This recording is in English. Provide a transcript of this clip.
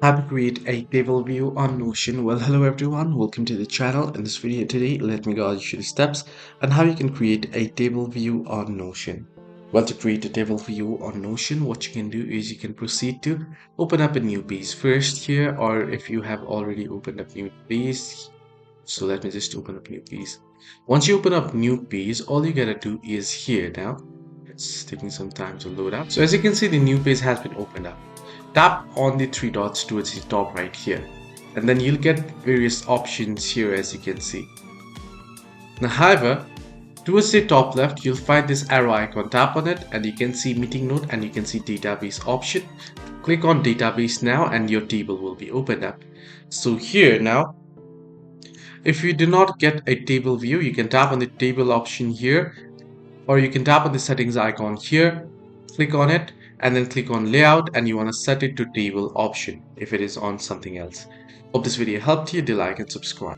How to create a table view on Notion. Well, hello everyone, welcome to the channel. In this video today, let me guide you through the steps on how you can create a table view on Notion. Well, to create a table view on Notion, what you can do is you can proceed to open up a new page first here, or if you have already opened up new page. So let me just open up new page. Once you open up new page, all you gotta do is here now. It's taking some time to load up. So as you can see, the new page has been opened up. Tap on the three dots towards the top right here, and then you'll get various options here as you can see. Now, however, towards the top left, you'll find this arrow icon. Tap on it and you can see meeting note and you can see database option. Click on database now and your table will be opened up. So here now, if you do not get a table view, you can tap on the table option here, or you can tap on the settings icon here, click on it, and then click on layout, and you want to set it to table option if it is on something else. Hope this video helped you. Do like and subscribe.